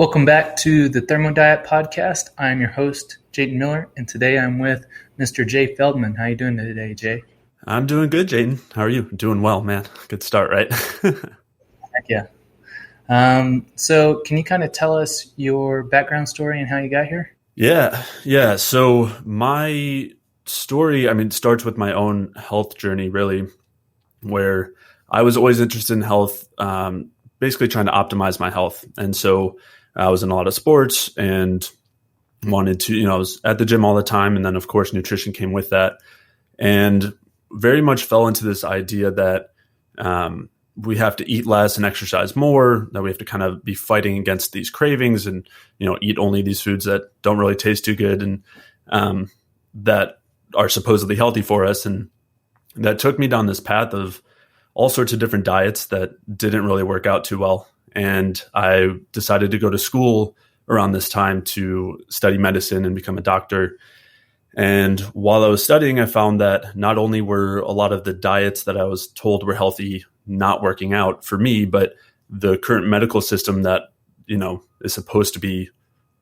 Welcome back to the ThermoDiet podcast. I'm your host, Jayton Miller, and today I'm with Mr. Jay Feldman. How you doing today, Jay? I'm doing good, Jayton. How are you? Doing well, man. Good start, right? Heck yeah. So can you kind of tell us your background story and how you got here? Yeah. So my story, starts with my own health journey, really, where I was always interested in health, basically trying to optimize my health. And so I was in a lot of sports and wanted to, I was at the gym all the time. And then, of course, nutrition came with that. And very much fell into this idea that we have to eat less and exercise more, that we have to kind of be fighting against these cravings and, eat only these foods that don't really taste too good and that are supposedly healthy for us. And that took me down this path of all sorts of different diets that didn't really work out too well. And I decided to go to school around this time to study medicine and become a doctor. And while I was studying, I found that not only were a lot of the diets that I was told were healthy not working out for me, but the current medical system that, is supposed to be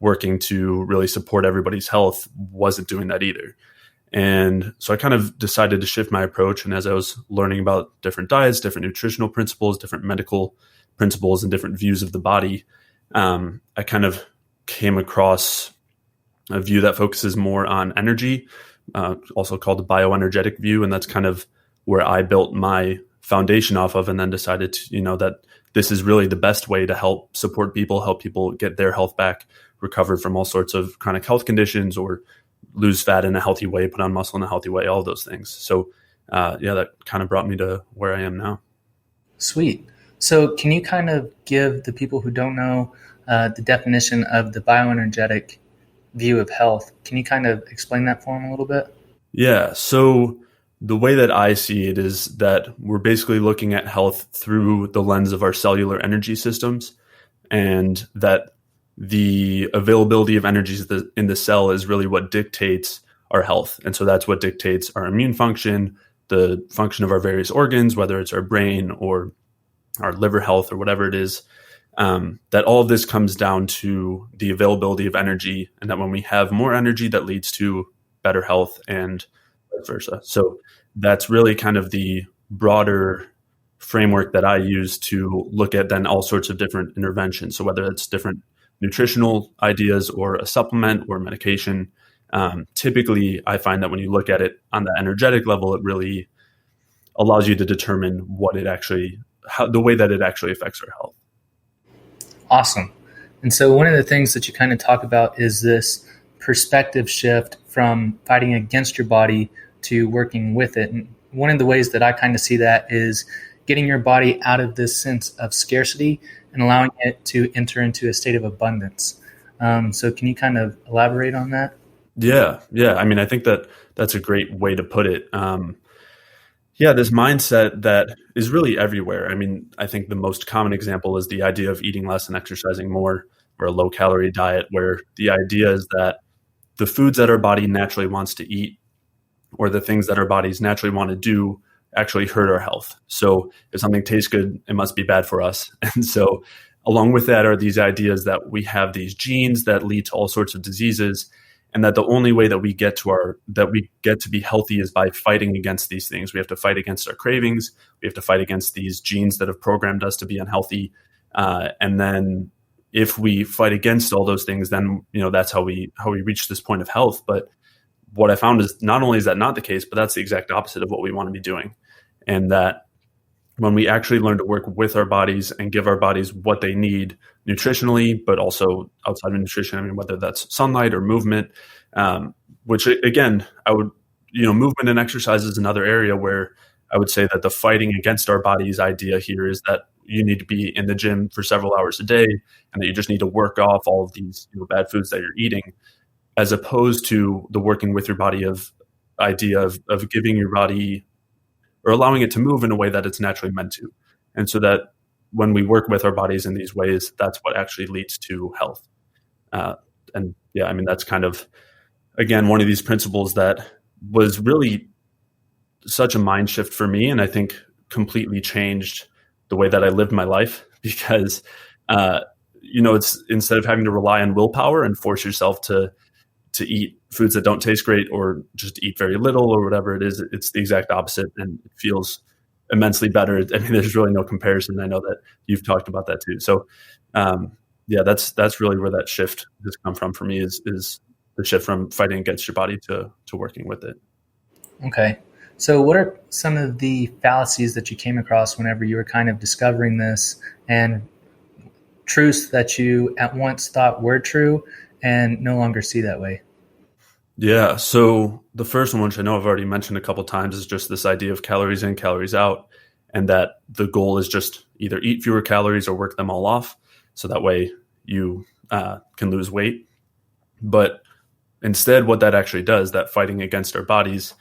working to really support everybody's health wasn't doing that either. And so I kind of decided to shift my approach. And as I was learning about different diets, different nutritional principles, different medical principles, and different views of the body, I kind of came across a view that focuses more on energy, also called the bioenergetic view. And that's kind of where I built my foundation off of, and then decided to, that this is really the best way to help support people, help people get their health back, recover from all sorts of chronic health conditions, or lose fat in a healthy way, put on muscle in a healthy way, all those things. So that kind of brought me to where I am now. Sweet. So can you kind of give the people who don't know the definition of the bioenergetic view of health? Can you kind of explain that for them a little bit? Yeah. So the way that I see it is that we're basically looking at health through the lens of our cellular energy systems, and that the availability of energy in the cell is really what dictates our health. And so that's what dictates our immune function, the function of our various organs, whether it's our brain or our liver health or whatever it is, that all of this comes down to the availability of energy, and that when we have more energy, that leads to better health and vice versa. So that's really kind of the broader framework that I use to look at then all sorts of different interventions. So whether it's different nutritional ideas or a supplement or medication, typically I find that when you look at it on the energetic level, it really allows you to determine the way that it actually affects our health. Awesome. And so one of the things that you kind of talk about is this perspective shift from fighting against your body to working with it. And one of the ways that I kind of see that is getting your body out of this sense of scarcity and allowing it to enter into a state of abundance. So can you kind of elaborate on that? Yeah. I think that's a great way to put it. This mindset that is really everywhere. I think the most common example is the idea of eating less and exercising more, or a low calorie diet, where the idea is that the foods that our body naturally wants to eat, or the things that our bodies naturally want to do, actually hurt our health. So if something tastes good, it must be bad for us. And so along with that are these ideas that we have these genes that lead to all sorts of diseases, and that the only way that we get to be healthy is by fighting against these things. We have to fight against our cravings. We have to fight against these genes that have programmed us to be unhealthy. And then if we fight against all those things, then that's how we reach this point of health. But what I found is not only is that not the case, but that's the exact opposite of what we want to be doing. And that when we actually learn to work with our bodies and give our bodies what they need nutritionally, but also outside of nutrition, whether that's sunlight or movement, which again, movement and exercise is another area where I would say that the fighting against our bodies idea here is that you need to be in the gym for several hours a day, and that you just need to work off all of these bad foods that you're eating, as opposed to the working with your body idea of giving your body, or allowing it to move in a way that it's naturally meant to. And so that when we work with our bodies in these ways, that's what actually leads to health. That's kind of, again, one of these principles that was really such a mind shift for me, and I think completely changed the way that I lived my life, because it's instead of having to rely on willpower and force yourself to eat foods that don't taste great or just eat very little or whatever it is, it's the exact opposite, and it feels immensely better. I mean, there's really no comparison. I know that you've talked about that too. So, yeah, that's really where that shift has come from for me is the shift from fighting against your body to working with it. Okay. So, what are some of the fallacies that you came across whenever you were kind of discovering this, and truths that you at once thought were true and no longer see that way? Yeah. So the first one, which I know I've already mentioned a couple times, is just this idea of calories in, calories out, and that the goal is just either eat fewer calories or work them all off. So that way you can lose weight. But instead, what that actually does, that fighting against our bodies,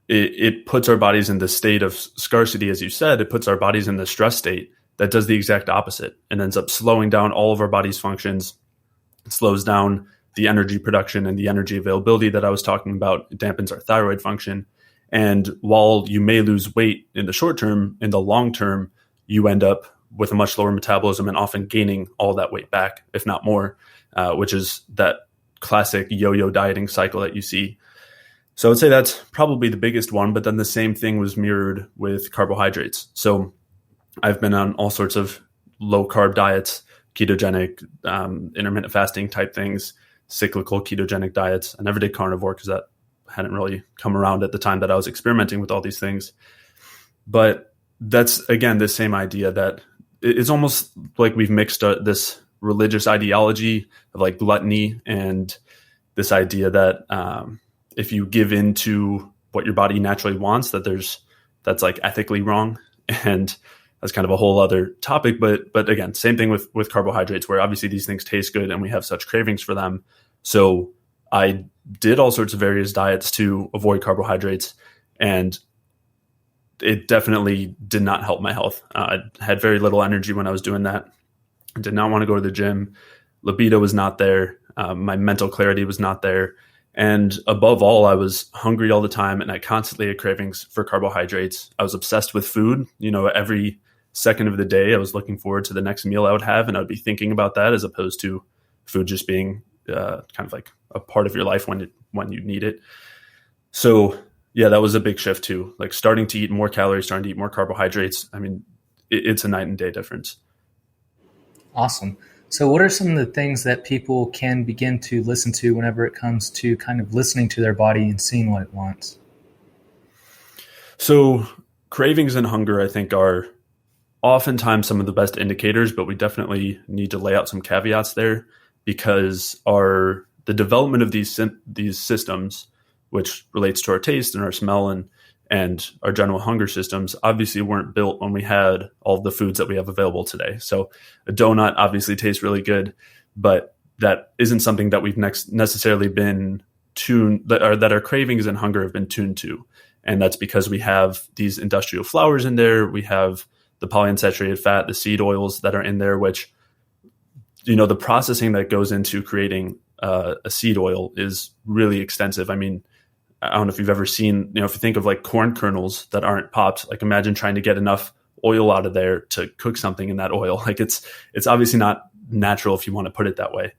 it puts our bodies in the state of scarcity, as you said. It puts our bodies in the stress state that does the exact opposite and ends up slowing down all of our body's functions. It slows down the energy production and the energy availability that I was talking about. It dampens our thyroid function. And while you may lose weight in the short term, in the long term, you end up with a much lower metabolism and often gaining all that weight back, if not more, which is that classic yo-yo dieting cycle that you see. So I would say that's probably the biggest one, but then the same thing was mirrored with carbohydrates. So I've been on all sorts of low carb diets, ketogenic, intermittent fasting type things, cyclical ketogenic diets. I never did carnivore because that hadn't really come around at the time that I was experimenting with all these things. But that's, again, the same idea that it's almost like we've mixed this religious ideology of like gluttony and this idea that if you give in to what your body naturally wants, that's like ethically wrong. And that's kind of a whole other topic. But again, same thing with carbohydrates, where obviously these things taste good and we have such cravings for them. So I did all sorts of various diets to avoid carbohydrates, and it definitely did not help my health. I had very little energy when I was doing that. I did not want to go to the gym. Libido was not there. My mental clarity was not there. And above all, I was hungry all the time, and I constantly had cravings for carbohydrates. I was obsessed with food. Every second of the day, I was looking forward to the next meal I would have, and I would be thinking about that as opposed to food just being kind of like a part of your life when you need it. So yeah, that was a big shift too. Like starting to eat more calories, starting to eat more carbohydrates. I mean, it's a night and day difference. Awesome. So, what are some of the things that people can begin to listen to whenever it comes to kind of listening to their body and seeing what it wants? So, cravings and hunger, I think, are oftentimes some of the best indicators, but we definitely need to lay out some caveats there, because the development of these systems, which relates to our taste and our smell and our general hunger systems, obviously weren't built when we had all the foods that we have available today. So a donut obviously tastes really good, but that isn't something that we've necessarily been tuned, that our cravings and hunger have been tuned to. And that's because we have these industrial flours in there. We have the polyunsaturated fat, the seed oils that are in there, which, the processing that goes into creating a seed oil is really extensive. I mean, I don't know if you've ever seen, if you think of like corn kernels that aren't popped, like imagine trying to get enough oil out of there to cook something in that oil. Like it's obviously not natural if you want to put it that way.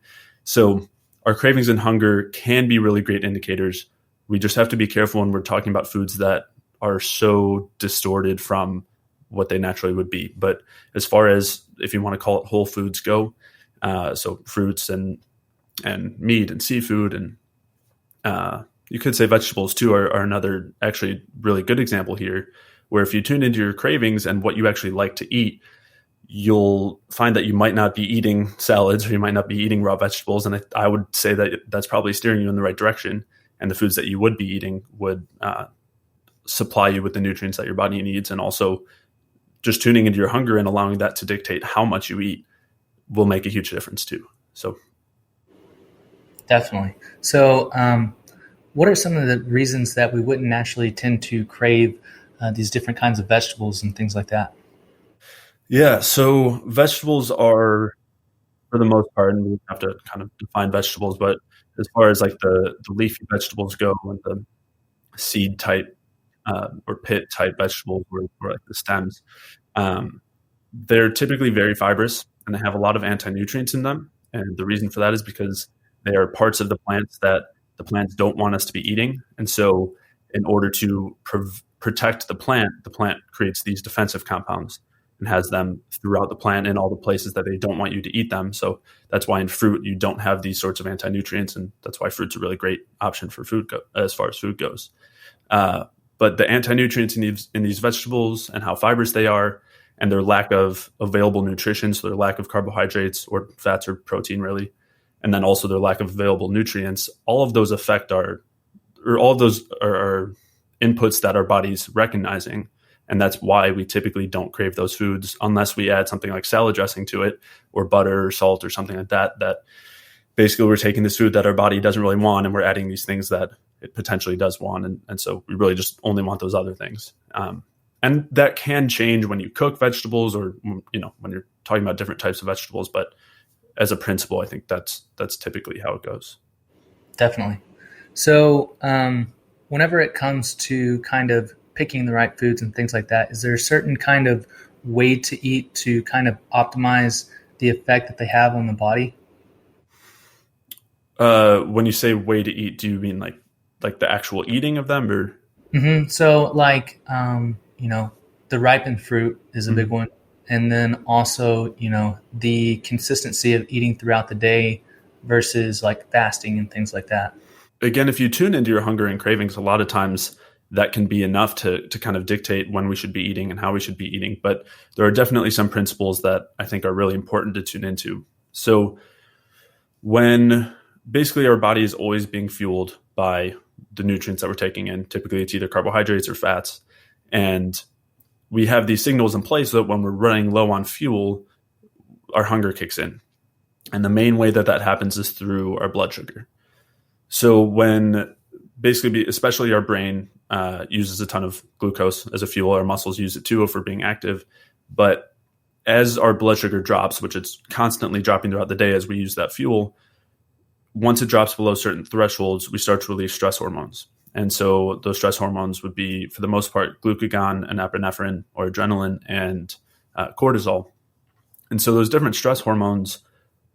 So our cravings and hunger can be really great indicators. We just have to be careful when we're talking about foods that are so distorted from what they naturally would be. But as far as, if you want to call it, whole foods go, so fruits and meat and seafood and you could say vegetables too are another actually really good example here, where if you tune into your cravings and what you actually like to eat, you'll find that you might not be eating salads or you might not be eating raw vegetables. And I would say that that's probably steering you in the right direction. And the foods that you would be eating would supply you with the nutrients that your body needs. And also just tuning into your hunger and allowing that to dictate how much you eat will make a huge difference too. So Definitely. So, what are some of the reasons that we wouldn't naturally tend to crave these different kinds of vegetables and things like that? yeah, so vegetables are, for the most part, and we have to kind of define vegetables, but as far as like the leafy vegetables go and the seed type or pit type vegetables or like the stems, they're typically very fibrous. and they have a lot of anti-nutrients in them. And the reason for that is because they are parts of the plants that the plants don't want us to be eating. And so in order to protect the plant creates these defensive compounds and has them throughout the plant in all the places that they don't want you to eat them. So that's why in fruit you don't have these sorts of anti-nutrients, and that's why fruit's a really great option for food as far as food goes. But the anti-nutrients in these vegetables and how fibrous they are and their lack of available nutrition, so their lack of carbohydrates or fats or protein really, and then also their lack of available nutrients, all of those are inputs that our body's recognizing. And that's why we typically don't crave those foods unless we add something like salad dressing to it or butter or salt or something like that, that basically we're taking this food that our body doesn't really want and we're adding these things that it potentially does want. And so we really just only want those other things. And that can change when you cook vegetables or, you know, when you're talking about different types of vegetables. But as a principle, I think that's typically how it goes. Definitely. So whenever it comes to kind of picking the right foods and things like that, is there a certain kind of way to eat to kind of optimize the effect that they have on the body? When you say way to eat, do you mean like the actual eating of them, or? Mm-hmm. So like, you know, the ripened fruit is a big one. And then also, you know, the consistency of eating throughout the day versus like fasting and things like that. Again, if you tune into your hunger and cravings, a lot of times that can be enough to kind of dictate when we should be eating and how we should be eating. But there are definitely some principles that I think are really important to tune into. So when basically our body is always being fueled by the nutrients that we're taking in, typically it's either carbohydrates or fats. And we have these signals in place so that when we're running low on fuel, our hunger kicks in. And the main way that happens is through our blood sugar. So when basically, especially our brain uses a ton of glucose as a fuel, our muscles use it too if we're being active. But as our blood sugar drops, which it's constantly dropping throughout the day as we use that fuel, once it drops below certain thresholds, we start to release stress hormones. And so those stress hormones would be, for the most part, glucagon and epinephrine or adrenaline and cortisol. And so those different stress hormones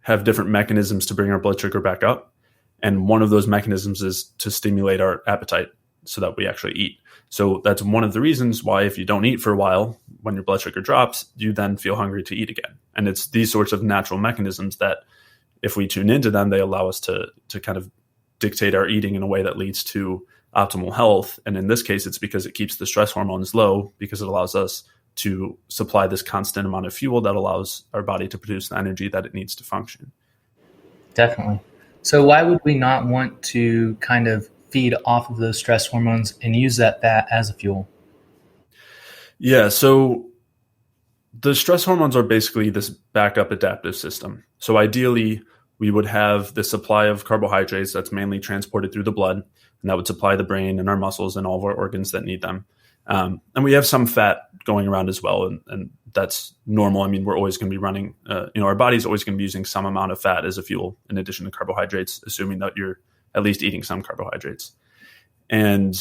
have different mechanisms to bring our blood sugar back up. And one of those mechanisms is to stimulate our appetite so that we actually eat. So that's one of the reasons why if you don't eat for a while, when your blood sugar drops, you then feel hungry to eat again. And it's these sorts of natural mechanisms that if we tune into them, they allow us to kind of dictate our eating in a way that leads to optimal health. And in this case, it's because it keeps the stress hormones low because it allows us to supply this constant amount of fuel that allows our body to produce the energy that it needs to function. Definitely. So why would we not want to kind of feed off of those stress hormones and use that fat as a fuel? Yeah, so the stress hormones are basically this backup adaptive system. So ideally, we would have the supply of carbohydrates that's mainly transported through the blood, and that would supply the brain and our muscles and all of our organs that need them. And we have some fat going around as well, and that's normal. I mean, we're always going to be running, our body's always going to be using some amount of fat as a fuel in addition to carbohydrates, assuming that you're at least eating some carbohydrates. And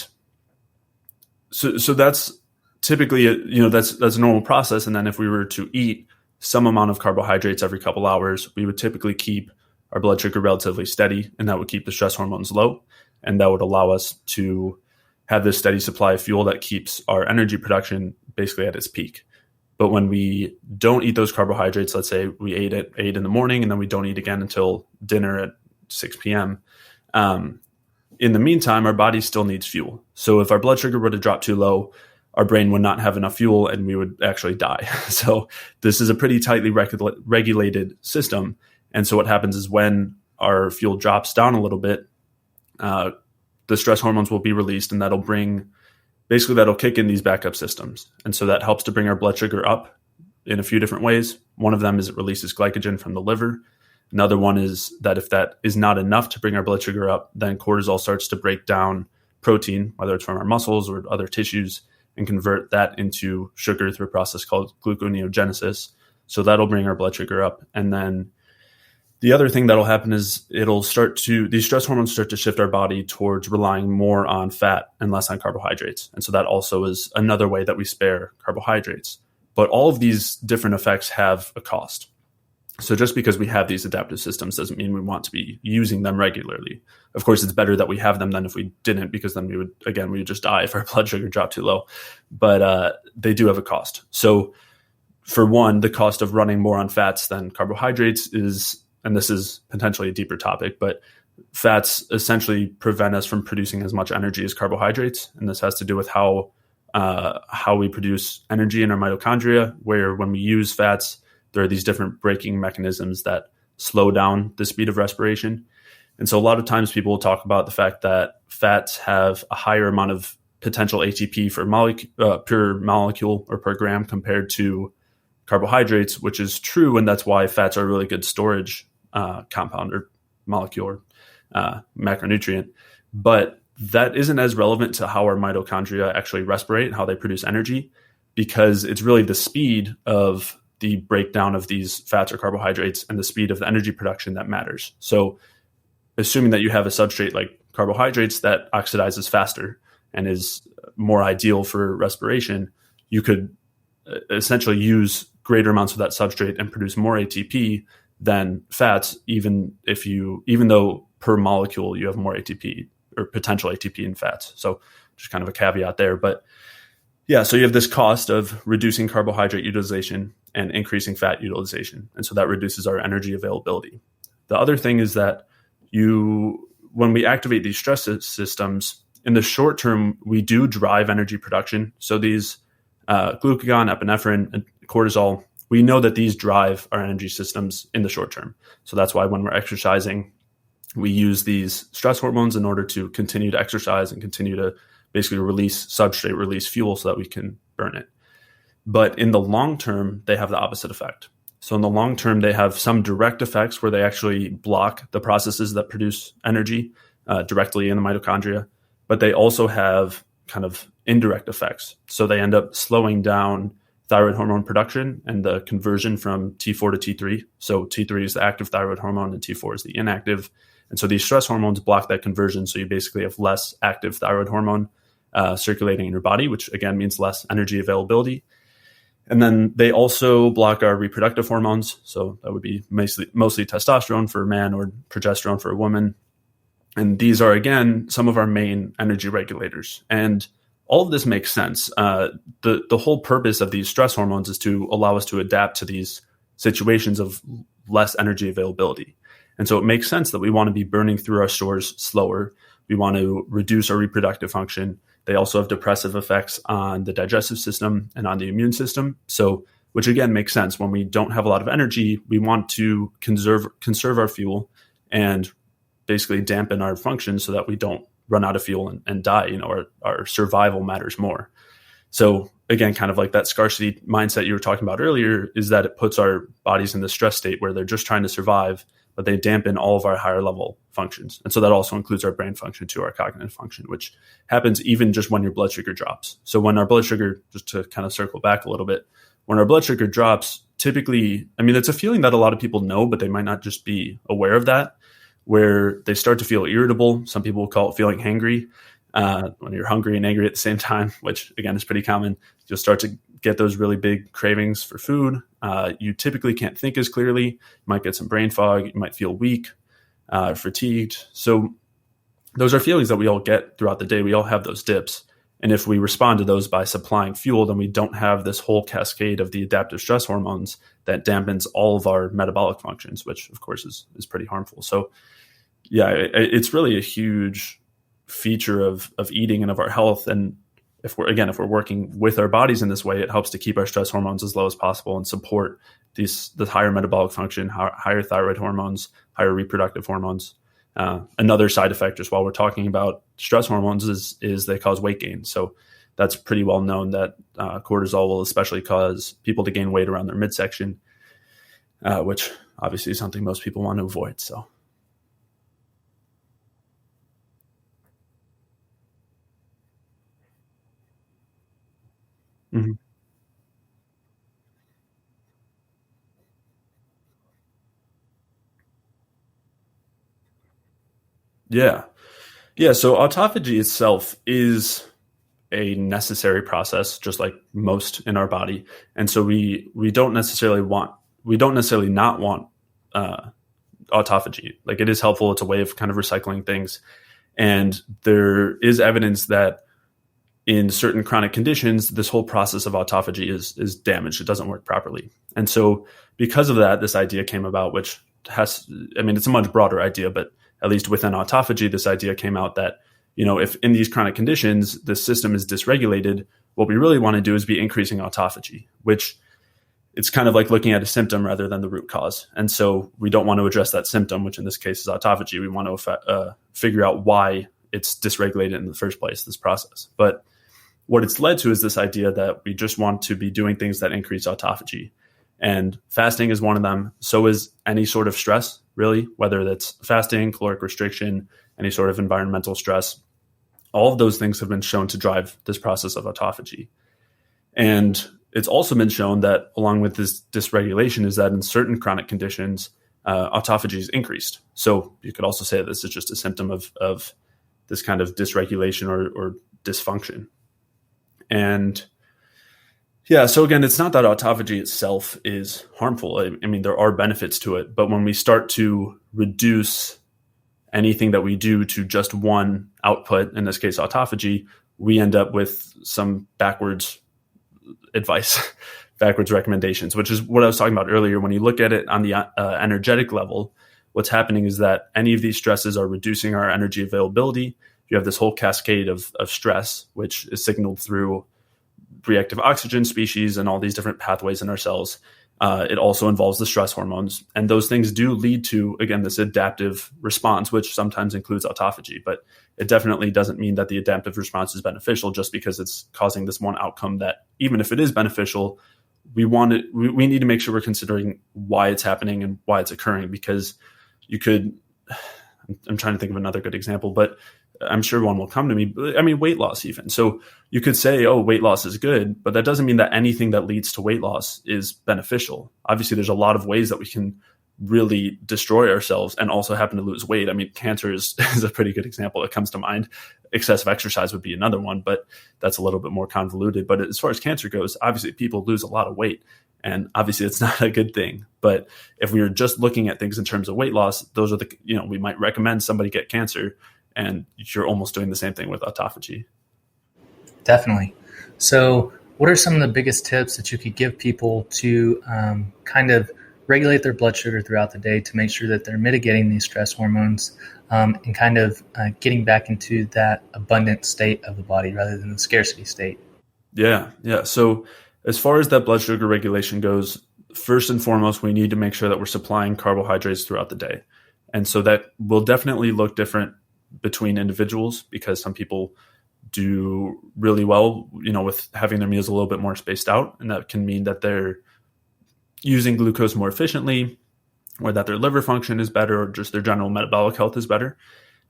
so that's typically, that's a normal process. And then if we were to eat some amount of carbohydrates every couple hours, we would typically keep our blood sugar relatively steady, and that would keep the stress hormones low. And that would allow us to have this steady supply of fuel that keeps our energy production basically at its peak. But when we don't eat those carbohydrates, let's say we ate at 8 in the morning and then we don't eat again until dinner at 6 p.m., in the meantime, our body still needs fuel. So if our blood sugar were to drop too low, our brain would not have enough fuel and we would actually die. So this is a pretty tightly regulated system. And so what happens is when our fuel drops down a little bit, the stress hormones will be released, and that'll kick in these backup systems. And so that helps to bring our blood sugar up in a few different ways. One of them is it releases glycogen from the liver. Another one is that if that is not enough to bring our blood sugar up, then cortisol starts to break down protein, whether it's from our muscles or other tissues, and convert that into sugar through a process called gluconeogenesis. So that'll bring our blood sugar up. And then the other thing that'll happen is these stress hormones start to shift our body towards relying more on fat and less on carbohydrates. And so that also is another way that we spare carbohydrates. But all of these different effects have a cost. So just because we have these adaptive systems doesn't mean we want to be using them regularly. Of course, it's better that we have them than if we didn't, because then we would just die if our blood sugar dropped too low. But they do have a cost. So for one, the cost of running more on fats than carbohydrates is, and this is potentially a deeper topic, but fats essentially prevent us from producing as much energy as carbohydrates. And this has to do with how we produce energy in our mitochondria, where when we use fats, there are these different braking mechanisms that slow down the speed of respiration. And so a lot of times people will talk about the fact that fats have a higher amount of potential ATP per molecule or per gram compared to carbohydrates, which is true. And that's why fats are a really good storage compound or molecule or macronutrient. But that isn't as relevant to how our mitochondria actually respirate and how they produce energy, because it's really the speed of the breakdown of these fats or carbohydrates and the speed of the energy production that matters. So assuming that you have a substrate like carbohydrates that oxidizes faster and is more ideal for respiration, you could essentially use greater amounts of that substrate and produce more ATP than fats, even though per molecule you have more ATP or potential ATP in fats. So just kind of a caveat there. But yeah, so you have this cost of reducing carbohydrate utilization and increasing fat utilization. And so that reduces our energy availability. The other thing is that when we activate these stress systems, in the short term, we do drive energy production. So these glucagon, epinephrine, and cortisol, we know that these drive our energy systems in the short term. So that's why when we're exercising, we use these stress hormones in order to continue to exercise and continue to basically release substrate, release fuel so that we can burn it. But in the long term, they have the opposite effect. So in the long term, they have some direct effects where they actually block the processes that produce energy directly in the mitochondria, but they also have kind of indirect effects. So they end up slowing down thyroid hormone production and the conversion from T4 to T3. So T3 is the active thyroid hormone and T4 is the inactive. And so these stress hormones block that conversion. So you basically have less active thyroid hormone circulating in your body, which again means less energy availability. And then they also block our reproductive hormones. So that would be mostly testosterone for a man or progesterone for a woman. And these are, again, some of our main energy regulators. And all of this makes sense. The whole purpose of these stress hormones is to allow us to adapt to these situations of less energy availability. And so it makes sense that we want to be burning through our stores slower. We want to reduce our reproductive function. They also have depressive effects on the digestive system and on the immune system. So, which again makes sense. When we don't have a lot of energy, we want to conserve our fuel and basically dampen our function so that we don't run out of fuel and die. Our survival matters more. So again, kind of like that scarcity mindset you were talking about earlier, is that it puts our bodies in the stress state where they're just trying to survive, but they dampen all of our higher level functions. And so that also includes our brain function too, our cognitive function, which happens even just when your blood sugar drops. So when our blood sugar, just to kind of circle back a little bit, when our blood sugar drops, typically, it's a feeling that a lot of people know, but they might not just be aware of that, where they start to feel irritable. Some people will call it feeling hangry. When you're hungry and angry at the same time, which again is pretty common, you'll start to get those really big cravings for food. You typically can't think as clearly. You might get some brain fog. You might feel weak, fatigued. So those are feelings that we all get throughout the day. We all have those dips. And if we respond to those by supplying fuel, then we don't have this whole cascade of the adaptive stress hormones that dampens all of our metabolic functions, which of course is pretty harmful. So yeah, it's really a huge feature of eating and of our health. And if we're working with our bodies in this way, it helps to keep our stress hormones as low as possible and support the higher metabolic function, higher thyroid hormones, higher reproductive hormones. Another side effect, just while we're talking about stress hormones, is they cause weight gain. So that's pretty well known that cortisol will especially cause people to gain weight around their midsection, which obviously is something most people want to avoid. So. Mm-hmm. Yeah. Yeah. So autophagy itself is a necessary process, just like most in our body. And so we don't necessarily we don't necessarily not want autophagy. Like, it is helpful. It's a way of kind of recycling things. And there is evidence that in certain chronic conditions, this whole process of autophagy is damaged. It doesn't work properly. And so because of that, this idea came about, which it's a much broader idea, but at least within autophagy, this idea came out that, if in these chronic conditions, the system is dysregulated, what we really want to do is be increasing autophagy, which it's kind of like looking at a symptom rather than the root cause. And so we don't want to address that symptom, which in this case is autophagy. We want to figure out why it's dysregulated in the first place, this process. But what it's led to is this idea that we just want to be doing things that increase autophagy. And fasting is one of them. So is any sort of stress, really, whether that's fasting, caloric restriction, any sort of environmental stress. All of those things have been shown to drive this process of autophagy. And it's also been shown that along with this dysregulation is that in certain chronic conditions, autophagy is increased. So you could also say that this is just a symptom of this kind of dysregulation or dysfunction. And yeah, so again, it's not that autophagy itself is harmful. I mean, there are benefits to it, but when we start to reduce anything that we do to just one output, in this case, autophagy, we end up with some backwards advice, backwards recommendations, which is what I was talking about earlier. When you look at it on the energetic level, what's happening is that any of these stresses are reducing our energy availability. You have this whole cascade of stress, which is signaled through reactive oxygen species and all these different pathways in our cells. It also involves the stress hormones. And those things do lead to, again, this adaptive response, which sometimes includes autophagy. But it definitely doesn't mean that the adaptive response is beneficial just because it's causing this one outcome that, even if it is beneficial, we need to make sure we're considering why it's happening and why it's occurring. Because I'm trying to think of another good example, but I'm sure one will come to me. I mean, weight loss even. So you could say, oh, weight loss is good, but that doesn't mean that anything that leads to weight loss is beneficial. Obviously, there's a lot of ways that we can really destroy ourselves and also happen to lose weight. I mean, cancer is a pretty good example that comes to mind. Excessive exercise would be another one, but that's a little bit more convoluted. But as far as cancer goes, obviously people lose a lot of weight. And obviously it's not a good thing. But if we were just looking at things in terms of weight loss, those are we might recommend somebody get cancer, and you're almost doing the same thing with autophagy. Definitely. So what are some of the biggest tips that you could give people to kind of regulate their blood sugar throughout the day to make sure that they're mitigating these stress hormones and kind of getting back into that abundant state of the body rather than the scarcity state? Yeah. So as far as that blood sugar regulation goes, first and foremost, we need to make sure that we're supplying carbohydrates throughout the day. And so that will definitely look different between individuals, because some people do really well, with having their meals a little bit more spaced out. And that can mean that they're using glucose more efficiently, or that their liver function is better, or just their general metabolic health is better.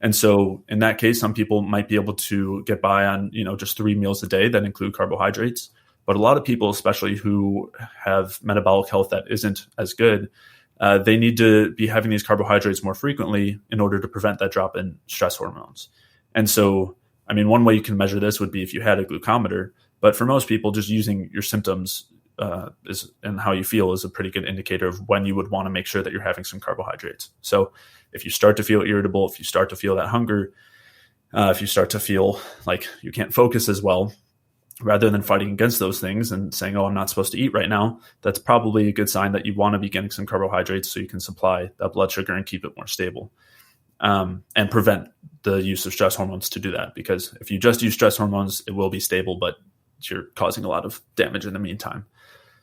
And so in that case, some people might be able to get by on, just 3 meals a day that include carbohydrates. But a lot of people, especially who have metabolic health that isn't as good, they need to be having these carbohydrates more frequently in order to prevent that drop in stress hormones. And so, one way you can measure this would be if you had a glucometer. But for most people, just using your symptoms and how you feel is a pretty good indicator of when you would want to make sure that you're having some carbohydrates. So if you start to feel irritable, if you start to feel that hunger, if you start to feel like you can't focus as well, rather than fighting against those things and saying, oh, I'm not supposed to eat right now, that's probably a good sign that you want to be getting some carbohydrates so you can supply that blood sugar and keep it more stable, and prevent the use of stress hormones to do that. Because if you just use stress hormones, it will be stable, but you're causing a lot of damage in the meantime.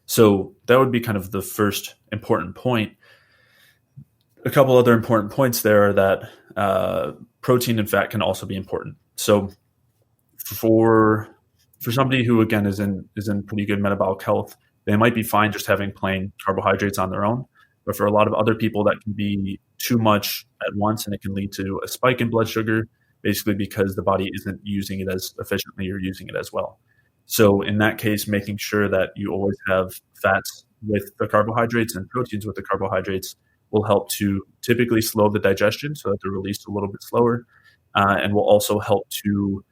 So that would be kind of the first important point. A couple other important points there are that protein and fat can also be important. So for somebody who, again, is in pretty good metabolic health, they might be fine just having plain carbohydrates on their own. But for a lot of other people, that can be too much at once, and it can lead to a spike in blood sugar, basically because the body isn't using it as efficiently or using it as well. So in that case, making sure that you always have fats with the carbohydrates and proteins with the carbohydrates will help to typically slow the digestion so that they're released a little bit slower, and will also help to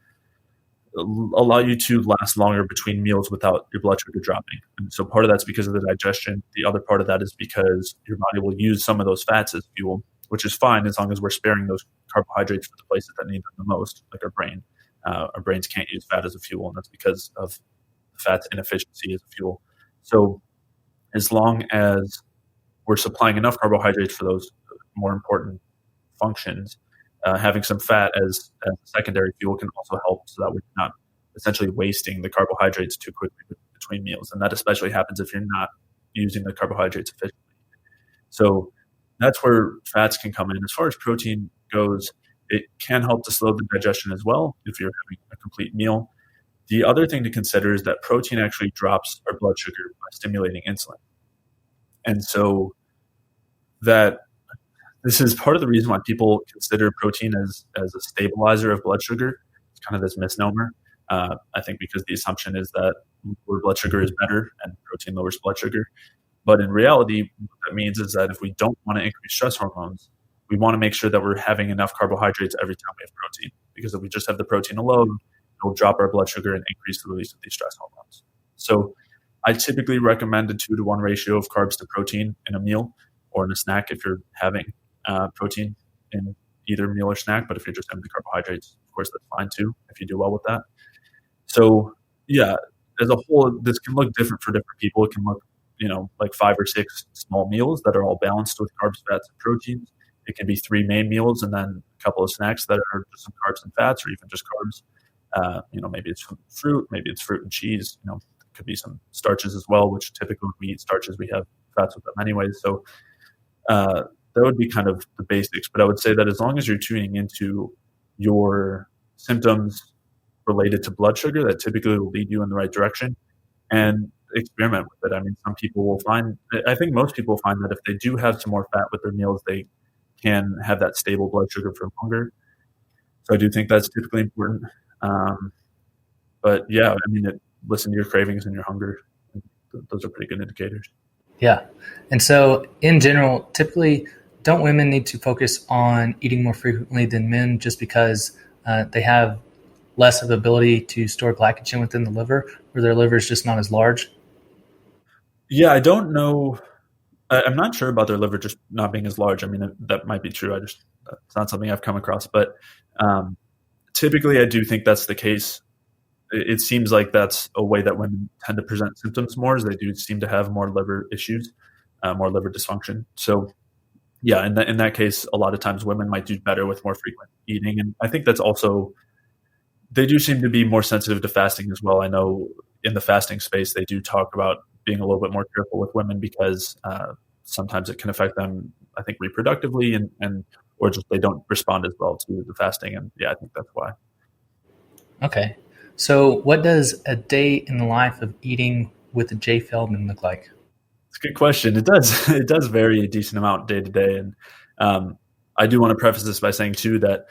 allow you to last longer between meals without your blood sugar dropping. And so part of that's because of the digestion. The other part of that is because your body will use some of those fats as fuel, which is fine as long as we're sparing those carbohydrates for the places that need them the most, like our brain. Our brains can't use fat as a fuel, and that's because of fat's inefficiency as a fuel. So as long as we're supplying enough carbohydrates for those more important functions, having some fat as a secondary fuel can also help so that we're not essentially wasting the carbohydrates too quickly between meals. And that especially happens if you're not using the carbohydrates efficiently. So that's where fats can come in. As far as protein goes, it can help to slow the digestion as well if you're having a complete meal. The other thing to consider is that protein actually drops our blood sugar by stimulating insulin. And so that this is part of the reason why people consider protein as a stabilizer of blood sugar. It's kind of this misnomer. I think because the assumption is that lower blood sugar is better and protein lowers blood sugar. But in reality, what that means is that if we don't want to increase stress hormones, we want to make sure that we're having enough carbohydrates every time we have protein. Because if we just have the protein alone, it'll drop our blood sugar and increase the release of these stress hormones. So I typically recommend a 2-to-1 ratio of carbs to protein in a meal or in a snack if you're having protein in either meal or snack. But if you're just having the carbohydrates, of course, that's fine too, if you do well with that. So yeah, as a whole, this can look different for different people. It can look, like 5 or 6 small meals that are all balanced with carbs, fats, and proteins. It can be 3 main meals and then a couple of snacks that are just some carbs and fats, or even just carbs. Maybe it's fruit, maybe it's fruit and cheese. It could be some starches as well, which typically when we eat starches, we have fats with them anyways. So that would be kind of the basics. But I would say that as long as you're tuning into your symptoms related to blood sugar, that typically will lead you in the right direction, and experiment with it. I mean, some people will find, I think most people find that if they do have some more fat with their meals, they can have that stable blood sugar for longer. So I do think that's typically important. But yeah, I mean, listen to your cravings and your hunger. Those are pretty good indicators. Yeah. And so in general, typically, don't women need to focus on eating more frequently than men just because they have less of the ability to store glycogen within the liver, or their liver is just not as large? Yeah, I don't know. I'm not sure about their liver just not being as large. I mean, that might be true. It's not something I've come across. But typically, I do think that's the case. It seems like that's a way that women tend to present symptoms more, as they do seem to have more liver issues, more liver dysfunction. So yeah, in that case, a lot of times women might do better with more frequent eating. And I think that's also, they do seem to be more sensitive to fasting as well. I know in the fasting space, they do talk about being a little bit more careful with women because sometimes it can affect them, I think, reproductively and or just they don't respond as well to the fasting. And yeah, I think that's why. Okay. So what does a day in the life of eating with Jay Feldman look like? It's a good question. It does it does vary a decent amount day to day. And I do want to preface this by saying too that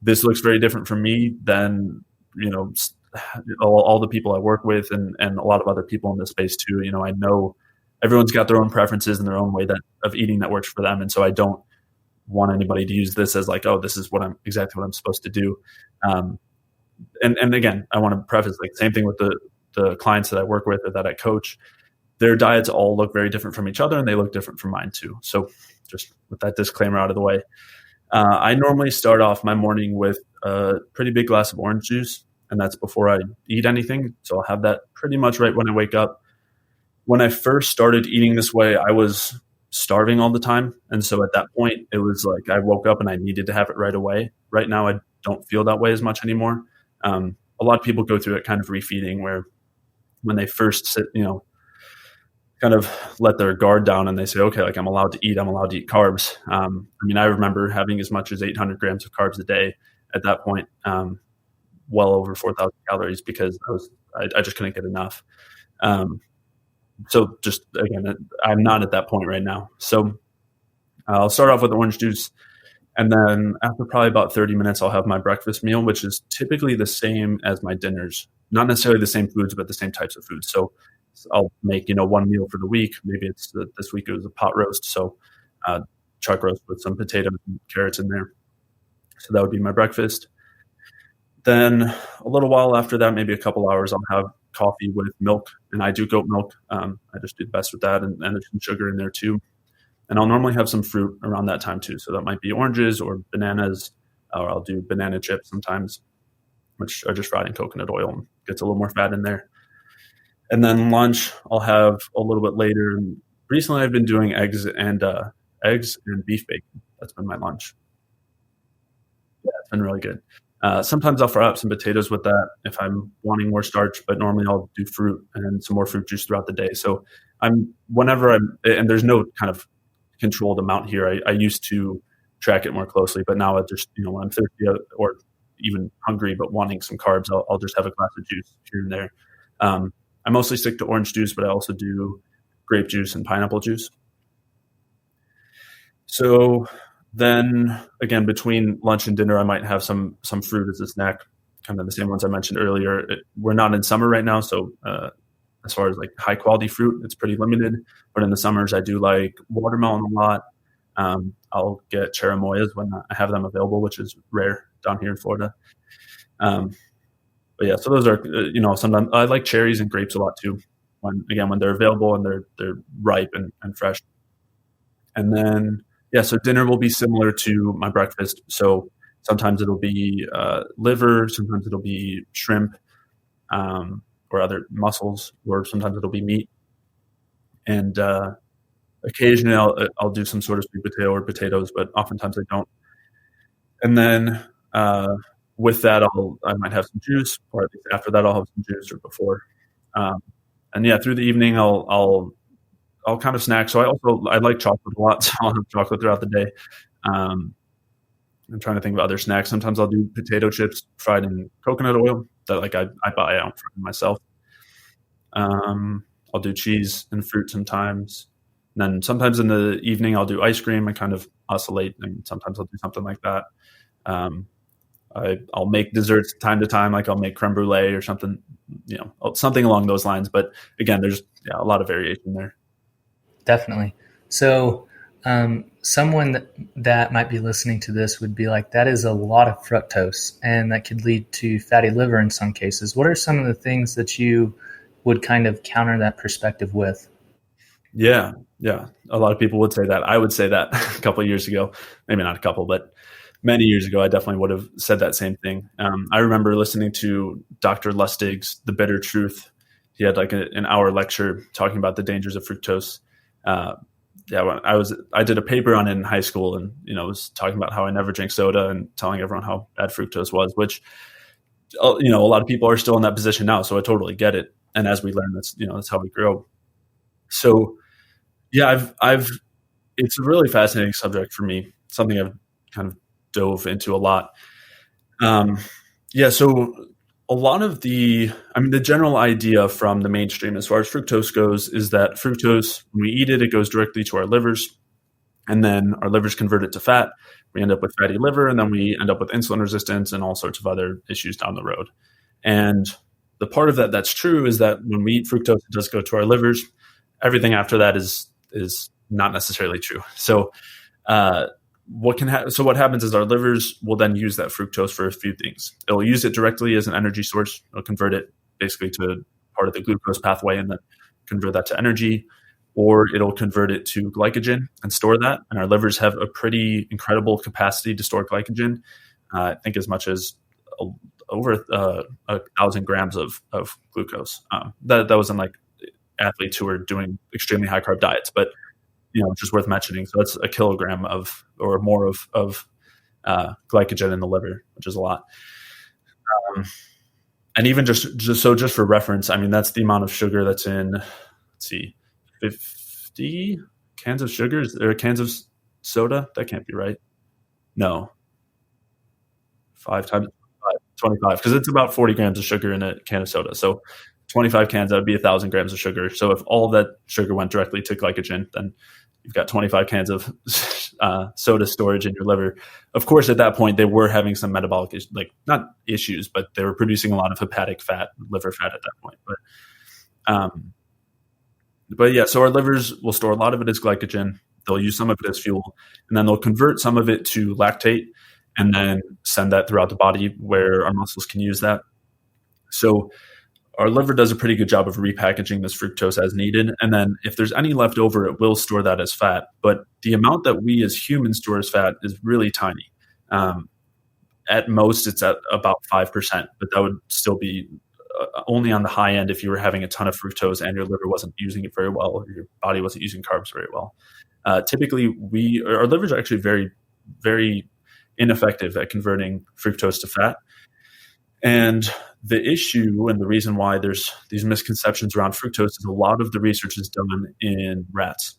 this looks very different for me than, all the people I work with and a lot of other people in this space too. I know everyone's got their own preferences and their own way of eating that works for them. And so I don't want anybody to use this as like, oh, this is exactly what I'm supposed to do. And again, I want to preface like same thing with the clients that I work with or that I coach. Their diets all look very different from each other and they look different from mine too. So just with that disclaimer out of the way, I normally start off my morning with a pretty big glass of orange juice, and that's before I eat anything. So I'll have that pretty much right when I wake up. When I first started eating this way, I was starving all the time. And so at that point, it was like I woke up and I needed to have it right away. Right now, I don't feel that way as much anymore. A lot of people go through it kind of refeeding where when they first sit, kind of let their guard down and they say, okay, like I'm allowed to eat carbs. I remember having as much as 800 grams of carbs a day at that point, well over 4,000 calories because I just couldn't get enough. So just again, I'm not at that point right now. So I'll start off with orange juice. And then after probably about 30 minutes, I'll have my breakfast meal, which is typically the same as my dinners. Not necessarily the same foods, but the same types of foods. So I'll make, one meal for the week. Maybe this week it was a pot roast. So chuck roast with some potatoes and carrots in there. So that would be my breakfast. Then a little while after that, maybe a couple hours, I'll have coffee with milk, and I do goat milk. I just do the best with that, and there's some sugar in there too. And I'll normally have some fruit around that time too. So that might be oranges or bananas, or I'll do banana chips sometimes, which are just fried in coconut oil and gets a little more fat in there. And then lunch, I'll have a little bit later. And recently, I've been doing eggs and beef bacon. That's been my lunch. Yeah, it's been really good. Sometimes I'll fry up some potatoes with that if I'm wanting more starch, but normally I'll do fruit and some more fruit juice throughout the day. So and there's no kind of controlled amount here. I used to track it more closely, but now I just, when I'm thirsty or even hungry, but wanting some carbs, I'll just have a glass of juice here and there. I mostly stick to orange juice, but I also do grape juice and pineapple juice. So then again, between lunch and dinner, I might have some fruit as a snack, kind of the same ones I mentioned earlier. We're not in summer right now, so as far as like high quality fruit, it's pretty limited. But in the summers, I do like watermelon a lot. I'll get cherimoyas when I have them available, which is rare down here in Florida. But yeah, so those are sometimes I like cherries and grapes a lot too. When they're available and they're ripe and fresh. And then so dinner will be similar to my breakfast. So sometimes it'll be liver, sometimes it'll be shrimp, or other mussels, or sometimes it'll be meat. And occasionally I'll do some sort of sweet potato or potatoes, but oftentimes I don't. And then with that, I might have some juice, or at least after that I'll have some juice, or before. And through the evening I'll kind of snack. So I like chocolate a lot, so I'll have chocolate throughout the day. I'm trying to think of other snacks. Sometimes I'll do potato chips fried in coconut oil that I buy. I don't fry them myself. I'll do cheese and fruit sometimes. And then sometimes in the evening I'll do ice cream. I kind of oscillate, and sometimes I'll do something like that. I'll make desserts time to time, like I'll make creme brulee or something, something along those lines. But again, there's a lot of variation there. Definitely. So someone that might be listening to this would be like, that is a lot of fructose, and that could lead to fatty liver in some cases. What are some of the things that you would kind of counter that perspective with? Yeah. A lot of people would say that. I would say that a couple of years ago, maybe not a couple, but many years ago, I definitely would have said that same thing. I remember listening to Dr. Lustig's The Bitter Truth. He had like an hour lecture talking about the dangers of fructose. When I did a paper on it in high school, and was talking about how I never drink soda and telling everyone how bad fructose was, which a lot of people are still in that position now, so I totally get it. And as we learn, that's how we grow. So I've it's a really fascinating subject for me, something I've kind of dove into a lot. So a lot of the general idea from the mainstream as far as fructose goes is that fructose, when we eat it, it goes directly to our livers, and then our livers convert it to fat. We end up with fatty liver, and then we end up with insulin resistance and all sorts of other issues down the road. And the part of that that's true is that when we eat fructose, it does go to our livers. Everything after that is not necessarily true. So what happens is our livers will then use that fructose for a few things. It'll use it directly as an energy source. It'll convert it basically to part of the glucose pathway and then convert that to energy, or it'll convert it to glycogen and store that. And our livers have a pretty incredible capacity to store glycogen. I think as much as over 1,000 grams of glucose. That was in like athletes who are doing extremely high carb diets, but just worth mentioning. So that's a kilogram or more of glycogen in the liver, which is a lot. And even just for reference, that's the amount of sugar that's in, 50 cans of sugars or cans of soda. That can't be right. No, 5 times 25, because it's about 40 grams of sugar in a can of soda. So 25 cans, that would be 1,000 grams of sugar. So if all of that sugar went directly to glycogen, then you've got 25 cans of soda storage in your liver. Of course, at that point, they were having some metabolic, not issues, but they were producing a lot of hepatic fat, liver fat at that point. So our livers will store a lot of it as glycogen. They'll use some of it as fuel, and then they'll convert some of it to lactate. and then send that throughout the body where our muscles can use that. So our liver does a pretty good job of repackaging this fructose as needed. And then if there's any left over, it will store that as fat. But the amount that we as humans store as fat is really tiny. At most, it's at about 5%, but that would still be only on the high end if you were having a ton of fructose and your liver wasn't using it very well, or your body wasn't using carbs very well. Typically, our livers are actually very, very ineffective at converting fructose to fat. And the issue and the reason why there's these misconceptions around fructose is a lot of the research is done in rats.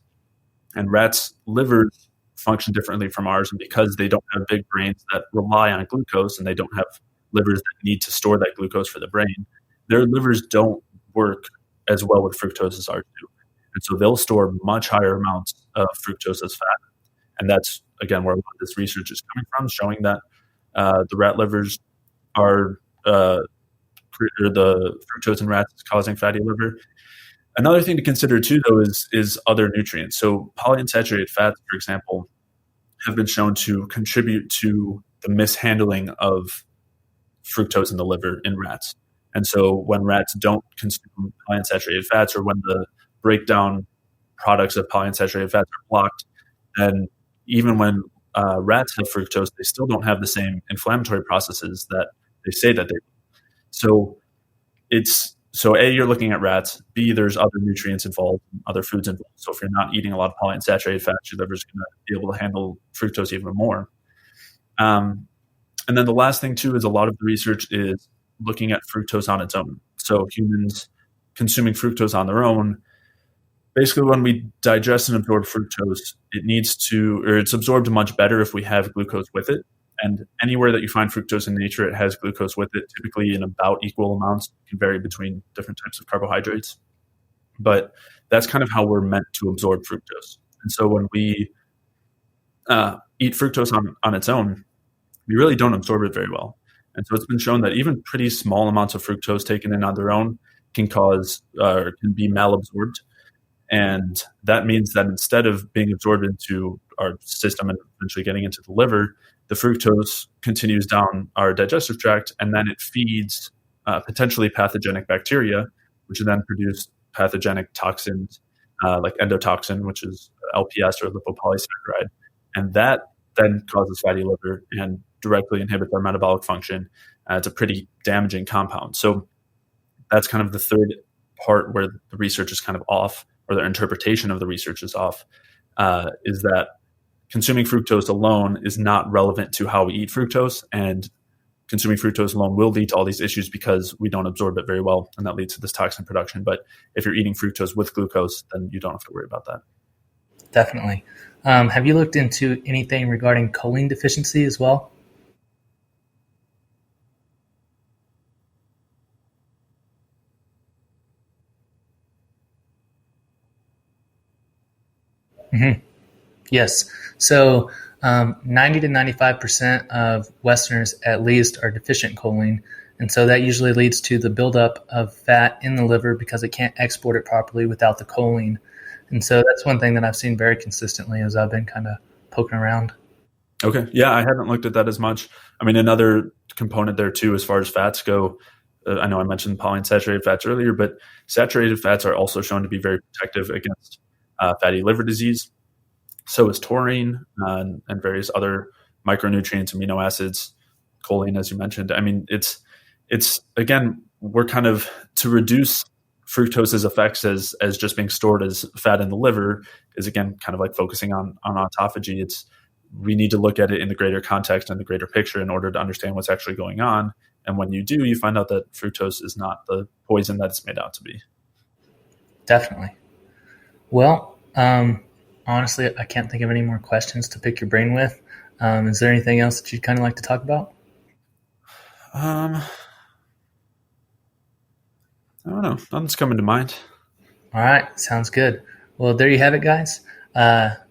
And rats' livers function differently from ours. And because they don't have big brains that rely on glucose and they don't have livers that need to store that glucose for the brain, their livers don't work as well with fructose as ours do. And so they'll store much higher amounts of fructose as fat. And that's, again, where a lot of this research is coming from, showing that the rat livers are the fructose in rats is causing fatty liver. Another thing to consider too, though, is other nutrients. So polyunsaturated fats, for example, have been shown to contribute to the mishandling of fructose in the liver in rats. And so when rats don't consume polyunsaturated fats, or when the breakdown products of polyunsaturated fats are blocked, then even when rats have fructose, they still don't have the same inflammatory processes that they say that they do. So A, you're looking at rats. B, there's other nutrients involved, other foods involved. So if you're not eating a lot of polyunsaturated fats, your liver's going to be able to handle fructose even more. And then the last thing too is a lot of the research is looking at fructose on its own. So humans consuming fructose on their own, basically when we digest and absorb fructose, it's absorbed much better if we have glucose with it. And anywhere that you find fructose in nature, it has glucose with it, typically in about equal amounts. It can vary between different types of carbohydrates. But that's kind of how we're meant to absorb fructose. And so when we eat fructose on its own, we really don't absorb it very well. And so it's been shown that even pretty small amounts of fructose taken in on their own can be malabsorbed. And that means that instead of being absorbed into our system and eventually getting into the liver, the fructose continues down our digestive tract, and then it feeds potentially pathogenic bacteria, which then produce pathogenic toxins like endotoxin, which is LPS or lipopolysaccharide. And that then causes fatty liver and directly inhibits our metabolic function. It's a pretty damaging compound. So that's kind of the third part where the research is kind of off, or their interpretation of the research is off, is that consuming fructose alone is not relevant to how we eat fructose, and consuming fructose alone will lead to all these issues because we don't absorb it very well, and that leads to this toxin production. But if you're eating fructose with glucose, then you don't have to worry about that. Definitely. Have you looked into anything regarding choline deficiency as well? Mm-hmm. Yes. So 90 to 95% of Westerners at least are deficient in choline. And so that usually leads to the buildup of fat in the liver because it can't export it properly without the choline. And so that's one thing that I've seen very consistently as I've been kind of poking around. Okay. Yeah, I haven't looked at that as much. I mean, another component there too, as far as fats go, I know I mentioned polyunsaturated fats earlier, but saturated fats are also shown to be very protective against fatty liver disease. So is taurine and various other micronutrients, amino acids, choline, as you mentioned. I mean, it's again, we're kind of to reduce fructose's effects as just being stored as fat in the liver is, again, kind of like focusing on autophagy. We need to look at it in the greater context and the greater picture in order to understand what's actually going on. And when you do, you find out that fructose is not the poison that it's made out to be. Definitely. Well, honestly, I can't think of any more questions to pick your brain with. Is there anything else that you'd kind of like to talk about? I don't know. Nothing's coming to mind. All right. Sounds good. Well, there you have it, guys.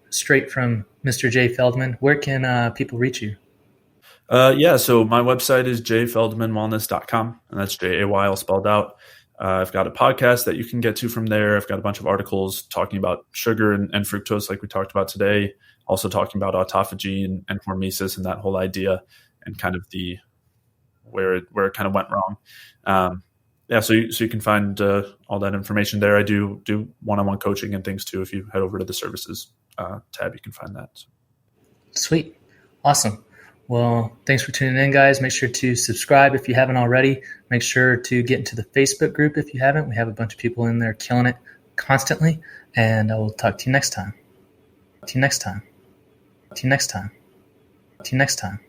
Straight from Mr. Jay Feldman. Where can people reach you? So my website is jayfeldmanwellness.com, and that's Jay all spelled out. I've got a podcast that you can get to from there. I've got a bunch of articles talking about sugar and fructose, like we talked about today. Also talking about autophagy and hormesis and that whole idea, and kind of where it kind of went wrong. So you can find all that information there. I do one-on-one coaching and things too. If you head over to the services tab, you can find that. Sweet. Awesome. Well, thanks for tuning in, guys. Make sure to subscribe if you haven't already. Make sure to get into the Facebook group if you haven't. We have a bunch of people in there killing it constantly. And I will talk to you next time. See you next time.